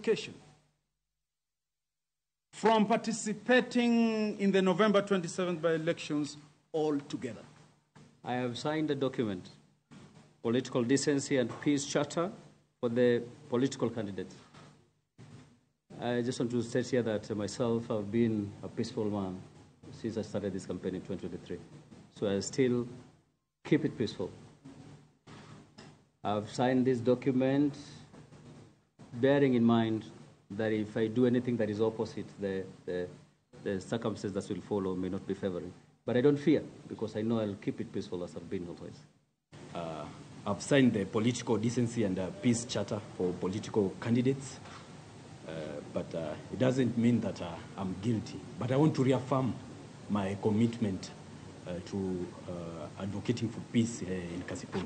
disqualification from participating in the November 27th by-elections altogether. I have signed a document, Political Decency and Peace Charter, for the political candidates. I just want to state here that myself, I've been a peaceful man since I started this campaign in 2023. So I still keep it peaceful. I've signed this document bearing in mind that if I do anything that is opposite, the circumstances that will follow may not be favoring. But I don't fear, because I know I'll keep it peaceful as I've been always. I've signed the Political Decency and Peace Charter for political candidates, but it doesn't mean that I'm guilty. But I want to reaffirm my commitment to advocating for peace in Kasipul.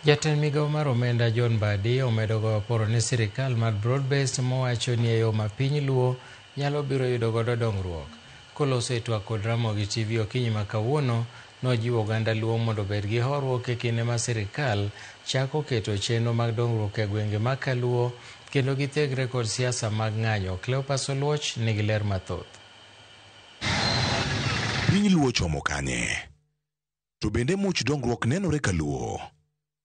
Jatend migao mar omenda John Mbadi omedo go poro ne sirikal mar broad-based mowacho ni yo ma piny luo nyalo biro yudo godo dongruok. Koloso e twak kod Ramogi TV okinyi ma kawuono, nojiwo oganda luo mondo obed gi horuok e kinde ma sirikal chako keto chenro mag dongruok e gwenge ma Kaluo kendo githegre kod siasa mag ng'anyo. Cleopas Oluoch nigi ler mathoth. Piny luo chomo kanye? To bende much dongruok nenore Kaluo?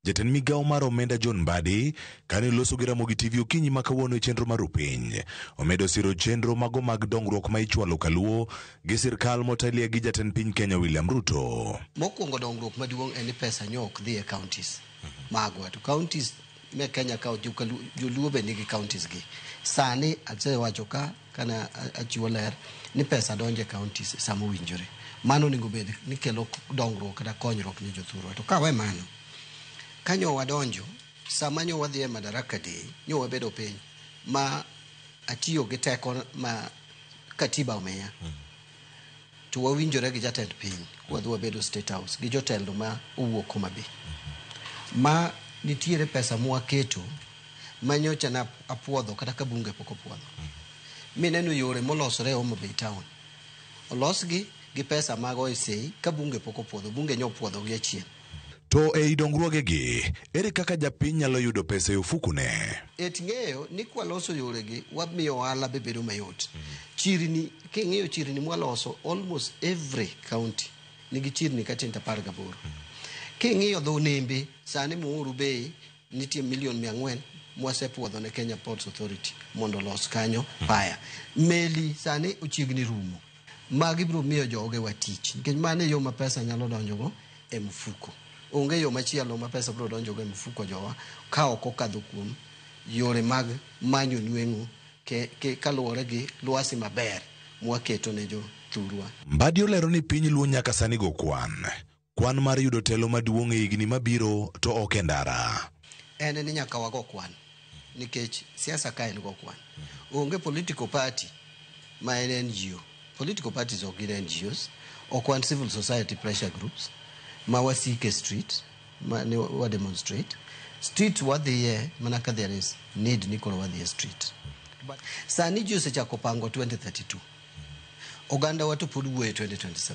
Jatend migao mar omenda John Mbadi kane loso gi Ramogi TV okinyi ma kawuono e chenro mar piny omedo siro chenro mago mag dongruok ma ichwalo Kaluo gi sirkal motalie gi jatend piny Kenya William Ruto. Mokwongo dongruok maduong' en pesa nyok dhi e counties magwa to counties me Kenya ka joluo be nigi counties gi. Sani asewacho ka kana achiwo ler ni pesa donjo e counties sama owinjore. Mano onego bed ni kelo dongruok kata konyruok ne jothurwa. To ka we mano, kanyo wadonjo sama nyo wadhi e Madaraka Day, nyo wabedo piny ma atiyo gi teko ma katiba omiya. To wawinjore gi jatend piny, wadhi wabedo State House gi jotelo ma owuok Homabay. Ma nitiere pesa mwaketo ma nyocha na apuodho kata ka bunge pok opuodho. Mineno yore molosore e Homabay Town. Olosgi gi pesa mag OSA ka bunge pok opuodho, bunge nyo opuodho gi achien. To ei dongruoge gi, ere kaka japiny nyalo yudo pesa e ofukune? Ng'eyo ni kwaloso yore gi wamiyo ohala bedo mayot. Chirni, king'iyo chirni mwaloso, almost every county nigi chirni kata 18. King'iyo dho nembe, sani Muhuru Bay nitie $400,000 mwasepuodho ne Kenya Ports Authority mondo los kanyo paya. Meli sani ochiegni rumo. Magi biro miyo joge wa tich. Nikech mane yo ma pesa nyalo donjogo e mfuko. Onge yo machielo ma pesa biro donjogo e mfuko jowa ka ok okadho kuom yore mag manyo nweng'o kaluwore gi lwasi maber mwaketo ne jothurwa. Mbadi olero ni piny luo nyaka sani go kwan mar yudo telo maduong' e higni mabiro to ok endara. En ni nyaka wago kwan nikech siasa ka en go kwan. Onge political party ma en NGO. Political parties ok gin NGOs, ok wan civil society pressure groups ma wasike street ma ne wa demonstrate. Street wadhiye mana ka there is need ni koro wadhiye street. Sani ji osechako pango 2032. Oganda watu pod wuoyo 2027.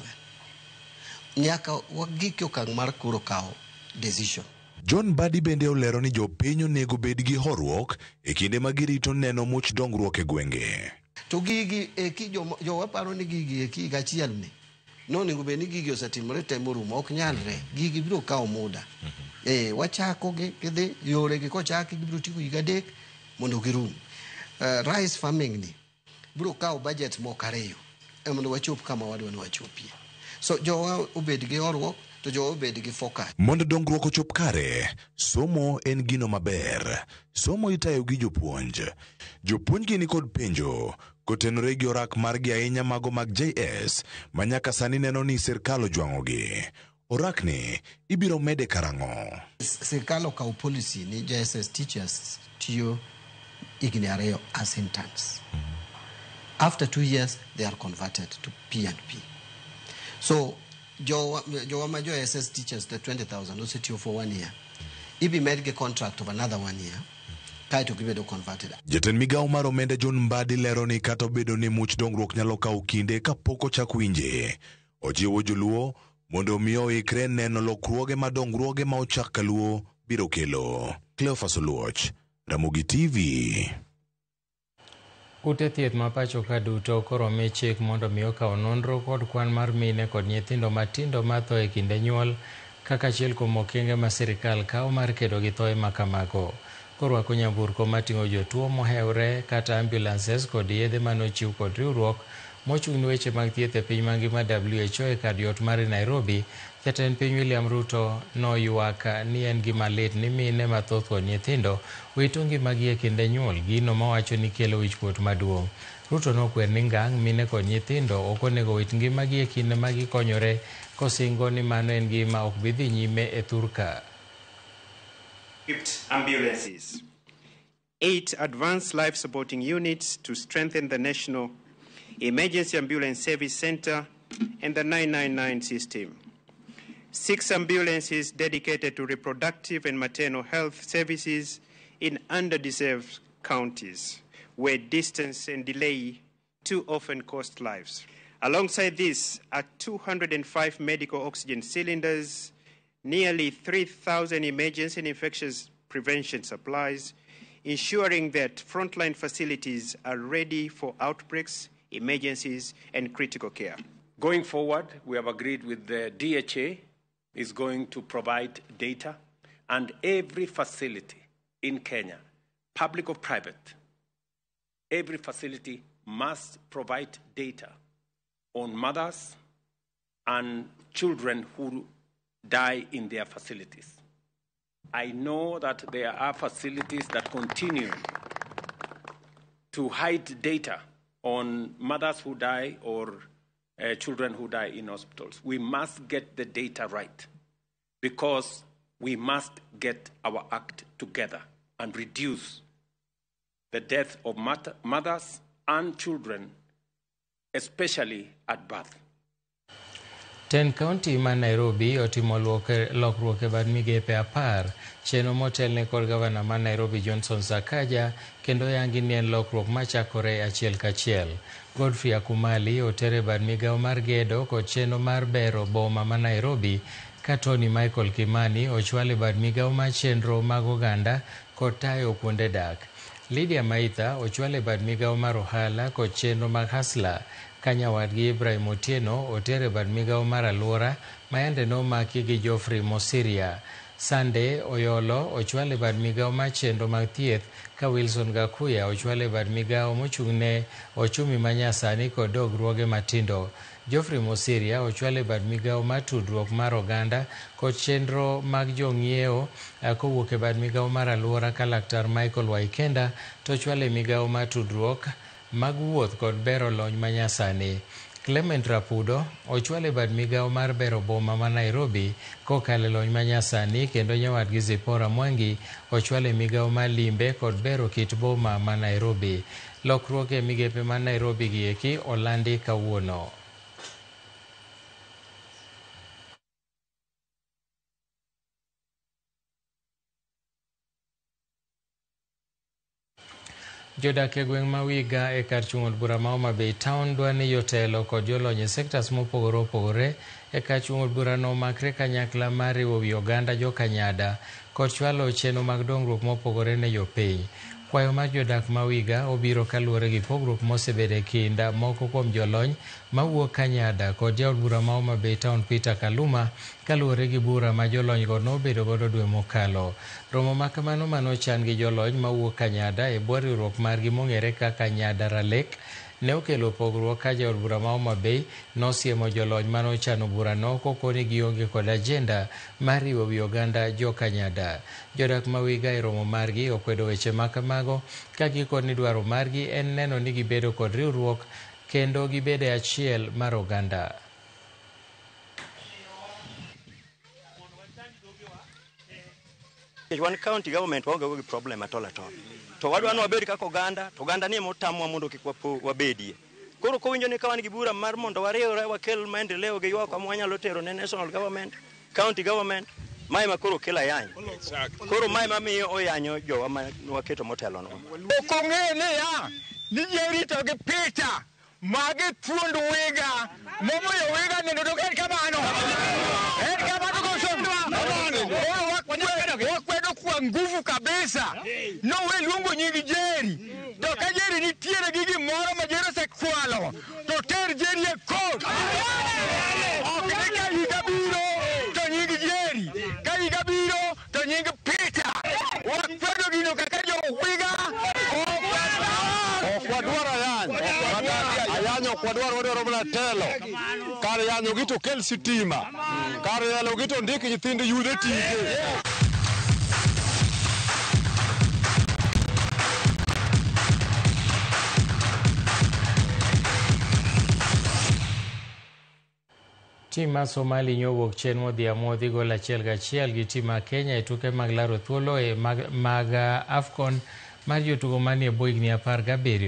Nyaka wagik okang' mar koro kawo decision. John Mbadi bende olero ni jopiny onego bed gi horuok e kinde ma girito neno much dongruok e gwenge. To gigi jowa paro ni gigi higa achiel ni nonego bed ni gigi osetimore te morumo, ok nyalre. Gigi biro kawo muda. Wachako gidhi yore gi kochaki biro tieko higa 3 mondo girum. Rice farming ni biro kawo budget moko 2 mondo wachop kama wadwa ni wachopie. So jowa obed gi horuok to jowa obed gi focus. Mondo dongruok ochop kare, somo en gino maber. Somo itayo gi jopuonj. Jopuonj gi ni kod penjo kotenore gi orak margi ahinya mago mag JS manyaka sani neno ni sirkal ojwang'ogi. Orak ni ibiro mede karang'o? Sirkal okawo policy ni JSS teachers tiyo higni 2 as interns. After 2 years they are converted to P&P. So jowa ma JSS teachers the 20,000 osetiyo for 1 year. Ibi med ge contract of another 1 year. Kaito gibedo converted. Jatend migao mar omenda John Mbadi lero ni kata obedo ni much dongruok nyalo kawo kinde kapok ochak winje. Ojiwo joluo mondo omiyo oikre neno lokruoge madongruoge ma ochak Kaluo biro kelo. Cleopas Oluoch, Ramogi TV. Ute thieth ma pacho ka duto koro mi chik mondo mi okaw nonro kod kwan mar mine kod nyithindo matindo matho e kinde nyuol kaka achiel kuom okenge ma sirikal kawo mar kedo gi thoe ma kamago. Korwako nyamburko mating'o jotuo mohewre kata ambulances kod yedhe manochiw kod riwruok mochung' ne weche mag thieth e piny mangima WHO e kar yot mar Nairobi. Jatend piny William Ruto noywak ni en gima lit ni mine mathoth kod nyithindo wito ngimagi e kinde nyuol, gino mawacho ni kelo wichkuot maduong'. Ruto nokwer ni ngang' mine kod nyithindo ok onego wit ngimagi e kinde ma gikonyore, kosingo ni mano en gima ok bi dhi nyime e thurka. Ambulances, 8 advanced life supporting units to strengthen the National Emergency Ambulance Service Center and the 999 system, 6 ambulances dedicated to reproductive and maternal health services in underdeserved counties where distance and delay too often cost lives. Alongside this are 205 medical oxygen cylinders, nearly 3,000 emergency and infectious prevention supplies, ensuring that frontline facilities are ready for outbreaks, emergencies, and critical care. Going forward, we have agreed with the DHA is going to provide data, and every facility in Kenya, public or private, every facility must provide data on mothers and children who die in their facilities. I know that there are facilities that continue to hide data on mothers who die or children who die in hospitals. We must get the data right because we must get our act together and reduce the death of mothers and children, especially at birth. 10 kaunti ma Nairobi otimo lokruok e bad migepe 10 chenro motelne kod gavana ma Nairobi Johnson Sakaja kendo yangi ni en lokruok machakore achiel kachiel. Godfrey Akumali otere bad migao mar gedo kod chenro mar bero boma ma Nairobi ka Tony Michael Kimani ochwale bad migao mar chenro mag oganda kod tayo kuonde dak. Lydia Maitha ochwale bad migao mar ohala kod chenro mag Hasla. Kanyawadgi Ibrahim Otieno otere bad migao mar alwora mayande nomaki gi Geoffrey Mosiria. Sande Oyolo ochwale bad migao mar chenro mag thieth ka Wilson Gakuya ochwale bad migao mochung'ne ochumi manyasani kod dogruoge matindo. Geoffrey Mosiria ochwale bad migao mar tudruok mar oganda kod chenro mag jong'ieo kowuok e bad migao mar alwora ka Laktar Michael Waikenda to ochwale migao mar tudruok mag wuoth kod bero lony manyasani. Clement Rapudo ochwale bad migao mar bero boma ma Nairobi kokale lony manyasani kendo nyawadgi Zipora Mwangi ochwale migao mar limbe kod bero kit boma ma Nairobi. Lokruok e migepe ma Nairobi gi eki olandi kawuono. Jodak e gweng' ma Wiga e kar chung' od bura ma Homa Bay Town dwa ni jotelo kod jolony e sektas mopogore opogore e kar chung' od bura no makre kanyakla mar riwo wi oganda jokanyada kod chwalo chenro mag dongruok mopogore ne jopiny. Kwayo mar jodak ma Wiga obiro kaluwore gi pogruok mosebedo e kinda moko kuom jolony mawuok Kanyada kod jaod bura ma Homa Bay Town Peter Kaluma kaluwore gi bura ma jolony go nobedo godo dwe mokalo. Romo makamano manochan gi jolony mawuok Kanyada e bwo riwruok margi mong'ere kaka Nyadara Lake ne okelo pogruok ka jaod bura ma Homa Bay nosiemo jolony manochano bura no kokoni gionge kod ajenda mar riwo wi oganda jokanyada. Jodak ma Wiga e romo margi okwedo weche makamago ka gikoni dwaro margi en neno ni gibedo kod riwruok kendo gibedo e achiel mar oganda. One county government waonge problem at all. To wadwa ni wabed kaka oganda, to oganda ni motamwa mondo kik wabedie. Koro kowinjo ni kawan gi bura mar mondo wariwre wakel maendeleo gi ywak ma wanyalo tero ne national government, county government, mai ma koro kela yanyo. Koro mai ma miyo oyanyo jowa ma waketo motelo no. Okong'e ni jerito gi picha mage thuond Wiga momoyo Wiga nendo to en kamano. En kamano ko wakwedo kwa nguvu kabisa. No we luongo nying Jerry. To ka Jerry nitiere gi gipita. Wakwedo gino kaka jo wiga. Okwadwara yan. Ayanyo okwadwara wadwaro mana telo. Kar yanyo gito kel sitima. Kar yalo gito ndik nyithindo yude tije. Tim mar Somali nyowuok chien modhi amodhi gol 1-1 gi tim mar Kenya e tuke mag laro thuolo mag AFCON mar jotugo manie bwo higni 17.